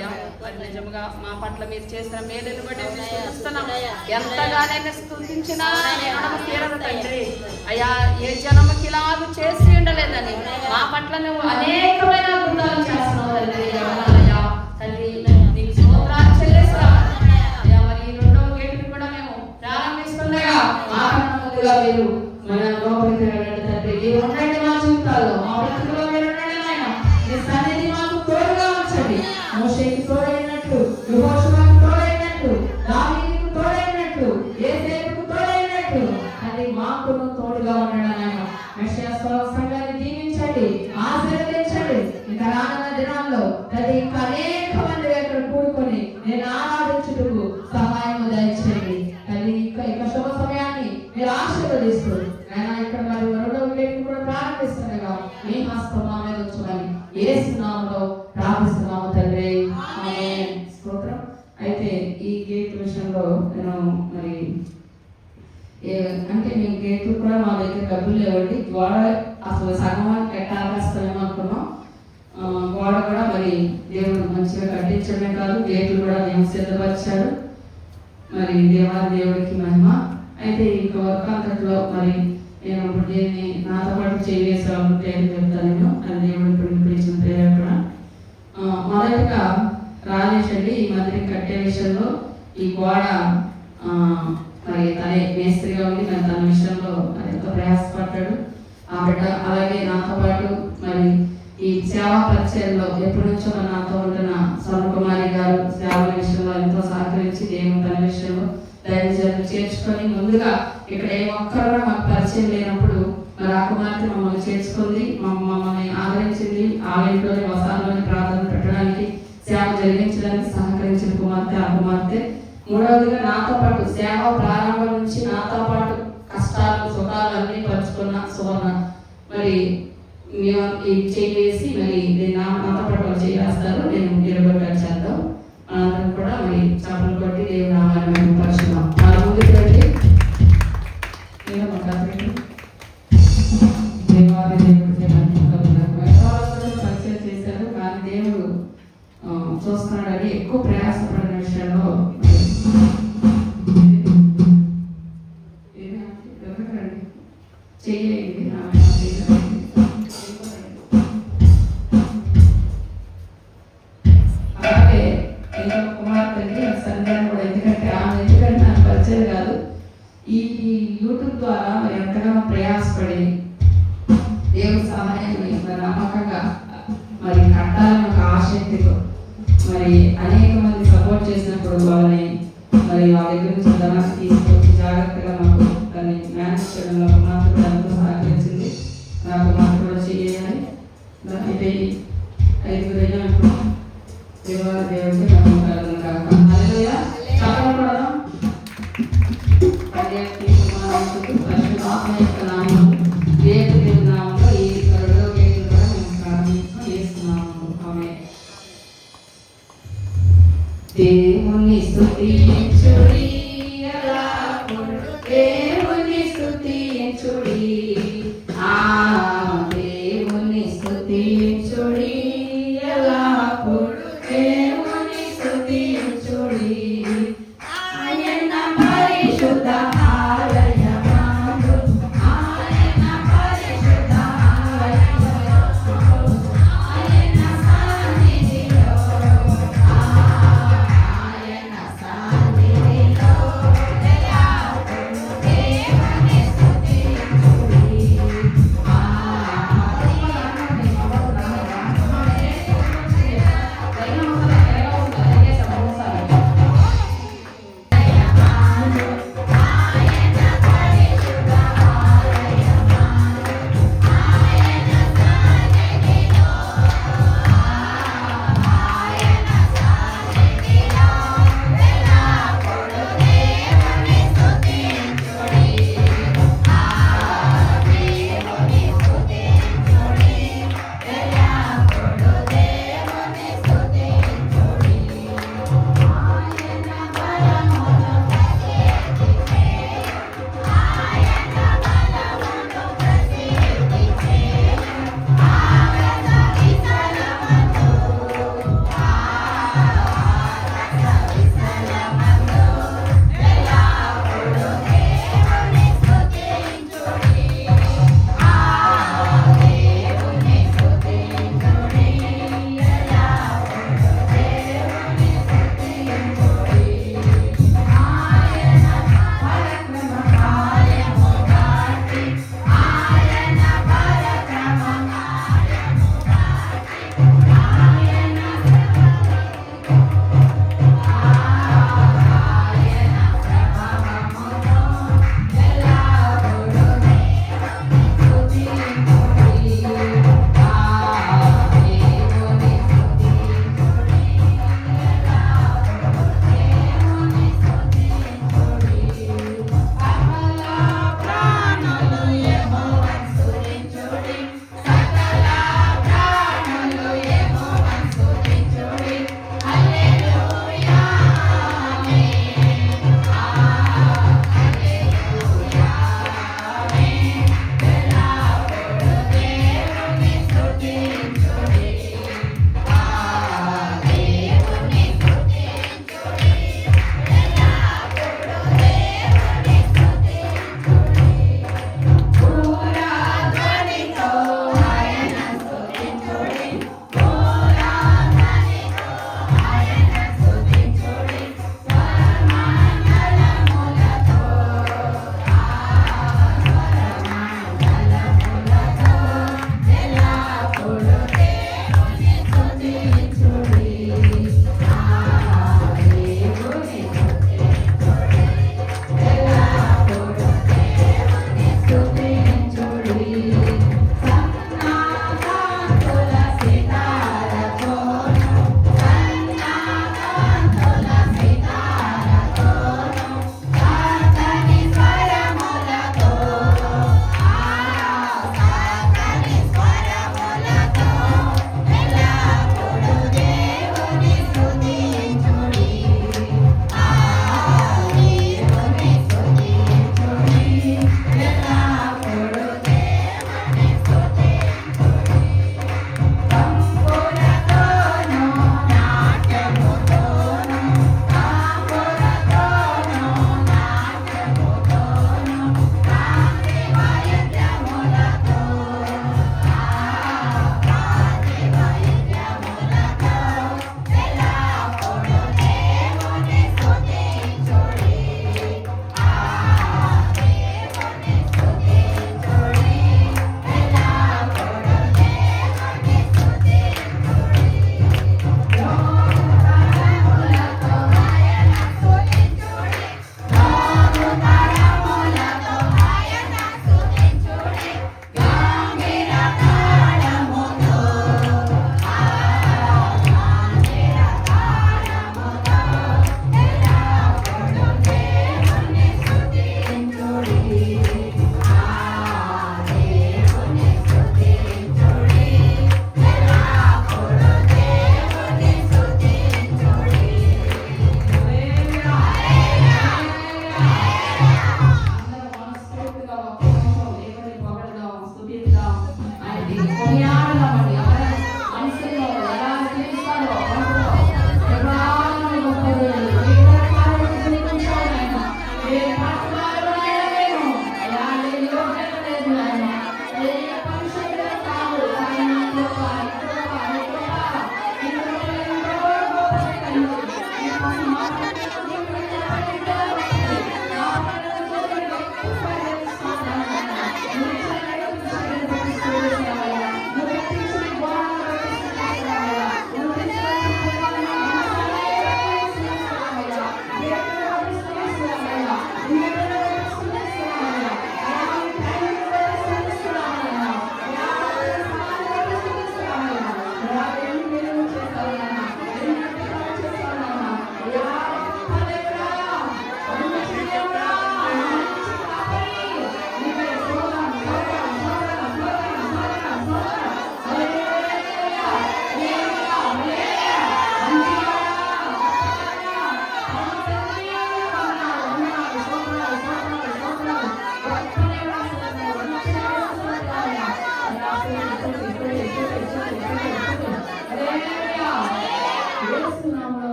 అయ్యా. మరి నిజంగా మా పట్ల మీరు చేసిన మేలుని బట్టి చూస్తున్నాం. ఎంతగానైనా స్థుతించినా తీరదు తండ్రి అయ్యా. ఏ జనముకి ఇలాగ చేసి ఉండలేదని మా పట్ల నువ్వు అనేకమైన అద్భుతాలు చేస్తున్నావు తండ్రి. అయ్యా తండ్రి నీకు స్తోత్రాలు చెల్లిస్తాం అయ్యా. మరి ఈ రెండవ గేటుని కూడా మేము ప్రారంభిస్తుండగా ముందుగా మీరు మన లోపలికి వెళ్ళండి తండ్రి. మీరు ఉండండి మా జీవితాల్లో, మా బ్రతుకులో మీరు ఉండండి నాయన. మీ సన్నిధి మాకు తోడుగా ఉంచండి. మోషేకి తోడైనట్టు, యెహోషువకు తోడైనట్టు, దావీదుకు తోడైనట్టు, యేసేపుకు తోడైనట్టు అది మాకును తోడుగా ఉండండి నాయన. మెస్సియా సంఘాన్ని దీవించండి, ఆశీర్వదించండి. ఇంకా రానున్న దినాల్లో ప్రతి అనేక మంది ఇక్కడ కూడుకొని నేను ఆరాధించుటకు సహాయం దయచేయండి తల్లి. ఇక శుభ సమయాన్ని మీరు ఆశీర్వదిస్తూ ఆయన ఇక్కడ మరి రెండవ గేట్ కూడా ప్రారంభిస్తుండగా మీ హస్తం మా మీద ఉంచమని యేసు నామములో ప్రార్థిస్తున్నాము తండ్రి. ఆమేన్. స్తోత్రం. అయితే ఈ గేట్ విషయంలో నేను మరి అంటే మీ గేట్లు కూడా మా దగ్గర డబ్బులు లేవండి. గోడ అసలు సగమానికి కట్టాలేస్తామేమో అనుకున్నాం. గోడ కూడా మరి దేవుడు మంచిగా కట్టించడమే కాదు, గేట్లు కూడా దేవుడు సిద్ధపరిచాడు. మరి దేవుడికి మహిమ. అయితే ఈ వర్క్ అంతట్లో మరి నేను ఇప్పుడు దీన్ని నాతో పాటు చేయవేసే పేరు చెప్తాను నేను. అది దేవుడు పిలిచిన పేరు అక్కడ. మొదటిగా రాజేష్ అండి ఈ మందిరం కట్టే విషయంలో ఈ గోడ మరి తనే మేస్త్రిగా ఉంది. మరి తన విషయంలో మరి ఎంతో ప్రయాసపడ్డాడు ఆ బిడ్డ. అలాగే నాతో పాటు మరి ఈ సేవా పరిచయంలో ఎప్పటి నుంచో నాతో ఉంటున్న స్వర్ణకుమారి గారు సేవల విషయంలో ఎంతో సహకరించి దేవుడు తన విషయంలో దైవజనులు చేర్చుకొని ముందుగా ఇక్కడ ఏ ఒక్కరు కూడా మాకు పరిచయం లేనప్పుడు మరి ఆ కుమార్తె మమ్మల్ని చేర్చుకుంది, మమ్మల్ని ఆదరించింది. ఆలయంలోని వసాల్లోని ప్రార్థన పెట్టడానికి సేవ జరిగించడానికి సహకరించిన కుమార్తె ఆ కుమార్తె. మూడవదిగా నాతో పాటు సేవ ప్రారంభం నుంచి నాతో పాటు కష్టాలు సుఖాలు అన్ని పంచుకున్న సువర్ణ మరి మేము ఇది చేసి మరి నాతో పాటు వాళ్ళు చేస్తారు. నేను నిలబడి చేద్దాం. మనందరం కూడా మరి చేపలు కొట్టి దేవుడు నామాన్ని మేము పరిచున్నాం. మన ముందుకు రండి. పరిచయం చేశారు కానీ దేవుడు చూస్తున్నాడని ఎక్కువ ప్రయాసపడిన విషయంలో చేయండి. అలాగే ఇంకొక కుమార్తెని సంధ్యాన్ని కూడా ఎందుకంటే నాకు పరిచయం కాదు. ఈ యూట్యూబ్ ద్వారా మరి ఎంతగానో ప్రయాసపడి దేవుడి సహాయాన్ని మరి నమ్మకంగా మరి కట్టాలని ఒక ఆసక్తితో మరి అనేక మంది సపోర్ట్ చేసినప్పుడు వాళ్ళని మరి వాళ్ళ దగ్గర నుంచి ధనాన్ని తీసుకొచ్చి జాగ్రత్తగా మాకు దాన్ని మేనేజ్ చేయడంలో కుమార్తె కూడా ఎంతో సహకరించింది. నా కుమార్తె కూడా చేయాలి. అయితే 5 ఇప్పుడు దేవుడికి నమ్మకాలను కాక హల్లెలూయా. చప్పట్లు కొడదాం. పరిశుద్ధాత్మ యొక్క నామములో దేవుని నామములో ఈ రెండో గేటు కూడా మేము ప్రార్థన చేస్తున్నాము. ఆమేన్. దేవుని స్తుతించుడి ఎల్లప్పుడూ, దేవుని స్తుతించుడి. దేవుని స్తుతించుడి ఎల్లప్పుడూ, దేవుని స్తుతించుడి. ఆయన పరిశుద్ధ ఆలయమందు, ఆయన పరిశుద్ధ ఆలయమందు, ఆయన సన్నిధిలో, ఆయన సన్నిధిలో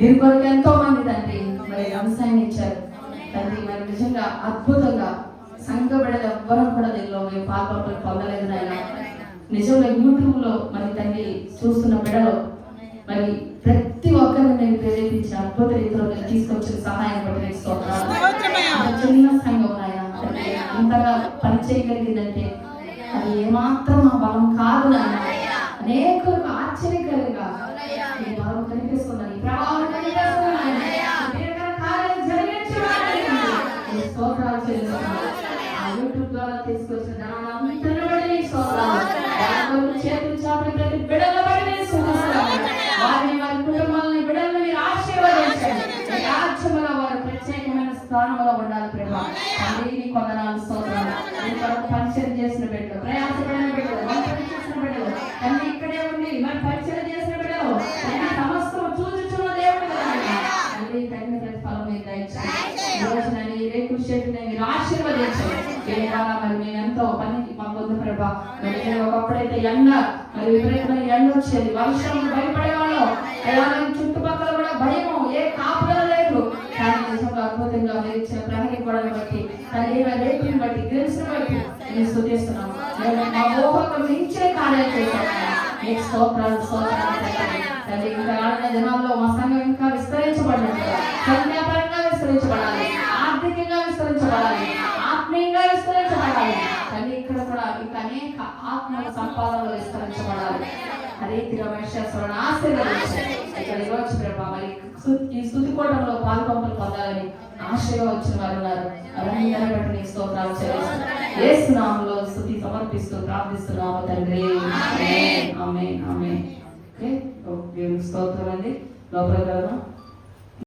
దీని కొరకు ఎంతో మంది తండ్రి మరి అంశాన్ని ఇచ్చారు తండ్రి. మరి నిజంగా అద్భుతంగా సంఘ బిడ్డలు ఎవ్వరూ కూడా దీనిలో మేము పాల్పొంపులు పొందలేదు నాయన. నిజంగా యూట్యూబ్ లో మరి తండ్రి చూస్తున్న బిడ్డలు మరి ప్రతి ఒక్కరిని నేను ప్రేరేపించి అద్భుత రీతిలో నేను తీసుకొచ్చిన సహాయం బట్టి చిన్న సంఘం నాయన ఇంతగా పనిచేయగలిగిందంటే అది ఏమాత్రం మా బలం కాదు నాయన. అనేకులకు ఆశ్చర్యకరంగా ఈ బలం కనిపిస్తున్నది, ఈ ప్రభావం కనిపిస్తున్నది. స్తోత్రాలు చెల్లిస్తున్నాను. ఆ యూట్యూబ్ ద్వారా తీసుకొచ్చిన ధనాన్ని బట్టి స్తోత్రాలు. చేతులు చాపి ప్రతి బిడ్డల బట్టి నేను స్తుతిస్తున్నాను. వారిని వారి కుటుంబాలని బిడ్డలను మీరు ఆశీర్వదించండి. రాజ్యములో వారు ప్రత్యేకమైన స్థానంలో ఉండాలి ప్రభా. తండ్రి కొందనాలు స్తోత్రాలు. పరిచయం చేసిన బిడ్డలు, ప్రయాసపడిన బిడ్డలు, వంటలు చేసిన బిడ్డలు, తండ్రి ఇక్కడే ఉండి మరి పరిచయం చేసిన బిడ్డలు సమస్తం చూచుచున్న దేవుడు తండ్రి తగిన ప్రతిఫలం మీరు దయచేయండి. రేపు చేతిని మీరు ఆశీర్వదించండి. మరి మేము ఎంతో పని మాకు వద్దు ప్రభా. మరి ఒకప్పుడైతే ఎండ మరి విపరీతమైన ఎండ వచ్చేది, వర్షం భయపడేవాళ్ళం. చుట్టుపక్కల కూడా భయము, ఏ కాపుదల లేదు. కానీ నిజంగా అద్భుతంగా మీరు ఇచ్చిన ప్రహరీ గోడను బట్టి తల్లి రేపుని బట్టి గ్రిల్స్ని బట్టి నేను స్తుతిస్తున్నాం. మా ఊహకు మించిన కార్యాలు చేశాను. మీకు స్తోత్రాలు స్తోత్రాలు తల్లి. ఇంకా రానున్న దినాల్లో మా సంఘం ఇంకా విస్తరించబడినట్టు, సంఖ్యాపరంగా విస్తరించబడాలి, ఆర్థికంగా విస్తరించబడాలి, ఆత్మీయంగా విస్తరించబడాలి. తల్లి ఇక్కడ కూడా ఇంకా అనేక ఆత్మల సంపాదనలో విస్తరించబడాలి. రీతిగా మహేశ్వరుని ఆశీర్వదించండి. ఇక్కడ ఈరోజు ప్రభా మరి ఈ స్తుతికోవడంలో పాల్పంపులు పొందాలని ఆశగా వచ్చిన వారు ఉన్నారు. అరందరి బట్టి నీకు స్తోత్రాలు చెల్లిస్తున్నాను. యేసు నామములో స్తుతి సమర్పిస్తూ ప్రార్థిస్తున్నాము తండ్రి. ఆమేన్ ఆమేన్ ఆమేన్. ఓకే, దేవునికి స్తోత్రం అండి. లోపలికి వెళ్దాం.